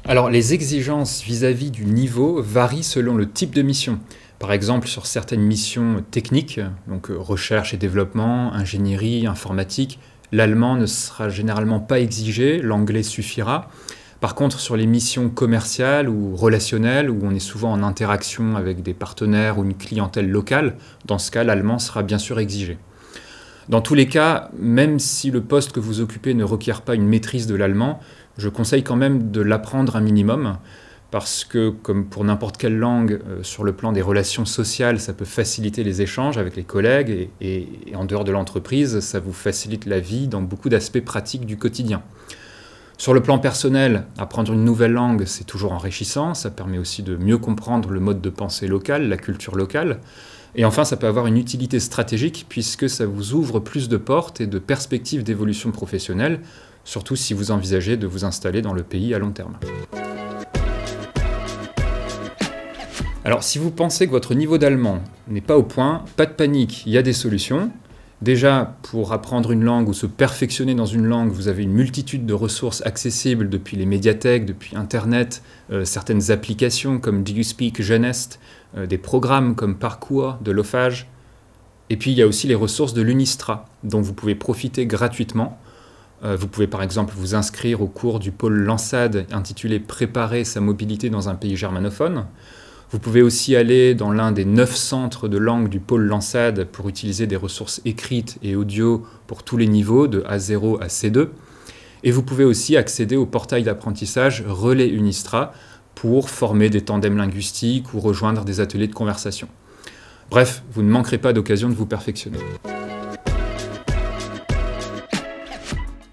Alors, les exigences vis-à-vis du niveau varient selon le type de mission. Par exemple, sur certaines missions techniques, donc recherche et développement, ingénierie, informatique, l'allemand ne sera généralement pas exigé, l'anglais suffira. Par contre, sur les missions commerciales ou relationnelles, où on est souvent en interaction avec des partenaires ou une clientèle locale, dans ce cas, l'allemand sera bien sûr exigé. Dans tous les cas, même si le poste que vous occupez ne requiert pas une maîtrise de l'allemand, je conseille quand même de l'apprendre un minimum, parce que, comme pour n'importe quelle langue, sur le plan des relations sociales, ça peut faciliter les échanges avec les collègues, et en dehors de l'entreprise, ça vous facilite la vie dans beaucoup d'aspects pratiques du quotidien. Sur le plan personnel, apprendre une nouvelle langue, c'est toujours enrichissant, ça permet aussi de mieux comprendre le mode de pensée local, la culture locale. Et enfin, ça peut avoir une utilité stratégique puisque ça vous ouvre plus de portes et de perspectives d'évolution professionnelle, surtout si vous envisagez de vous installer dans le pays à long terme. Alors, si vous pensez que votre niveau d'allemand n'est pas au point, pas de panique, il y a des solutions. Déjà, pour apprendre une langue ou se perfectionner dans une langue, vous avez une multitude de ressources accessibles depuis les médiathèques, depuis Internet, certaines applications comme Do You Speak Jeunesse, des programmes comme Parcours de l'OFAGE. Et puis il y a aussi les ressources de l'UNISTRA, dont vous pouvez profiter gratuitement. Vous pouvez par exemple vous inscrire au cours du pôle Lansade intitulé « Préparer sa mobilité dans un pays germanophone ». Vous pouvez aussi aller dans l'un des 9 centres de langue du pôle Lansade pour utiliser des ressources écrites et audio pour tous les niveaux, de A0 à C2. Et vous pouvez aussi accéder au portail d'apprentissage Relais Unistra pour former des tandems linguistiques ou rejoindre des ateliers de conversation. Bref, vous ne manquerez pas d'occasion de vous perfectionner.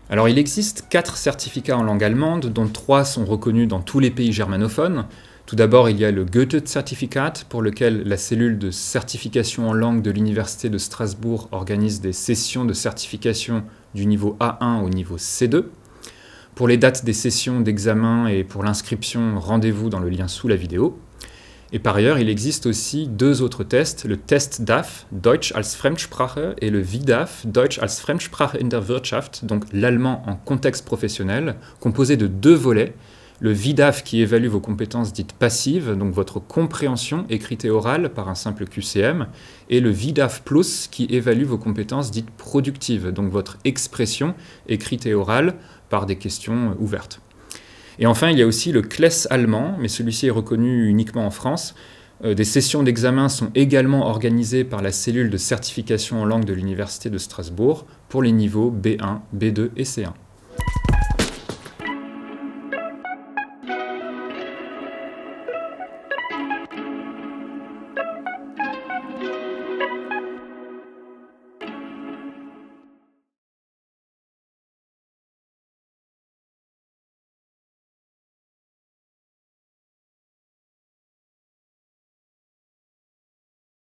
Alors il existe 4 certificats en langue allemande, dont 3 sont reconnus dans tous les pays germanophones. Tout d'abord, il y a le Goethe-Zertifikat, pour lequel la cellule de certification en langue de l'Université de Strasbourg organise des sessions de certification du niveau A1 au niveau C2. Pour les dates des sessions d'examen et pour l'inscription, rendez-vous dans le lien sous la vidéo. Et par ailleurs, il existe aussi 2 autres tests, le Test DAF, Deutsch als Fremdsprache, et le VDAF, Deutsch als Fremdsprache in der Wirtschaft, donc l'allemand en contexte professionnel, composé de 2 volets. Le VDAF qui évalue vos compétences dites passives, donc votre compréhension écrite et orale par un simple QCM, et le VDAF Plus qui évalue vos compétences dites productives, donc votre expression écrite et orale par des questions ouvertes. Et enfin, il y a aussi le CLES allemand, mais celui-ci est reconnu uniquement en France. Des sessions d'examen sont également organisées par la cellule de certification en langue de l'Université de Strasbourg pour les niveaux B1, B2 et C1.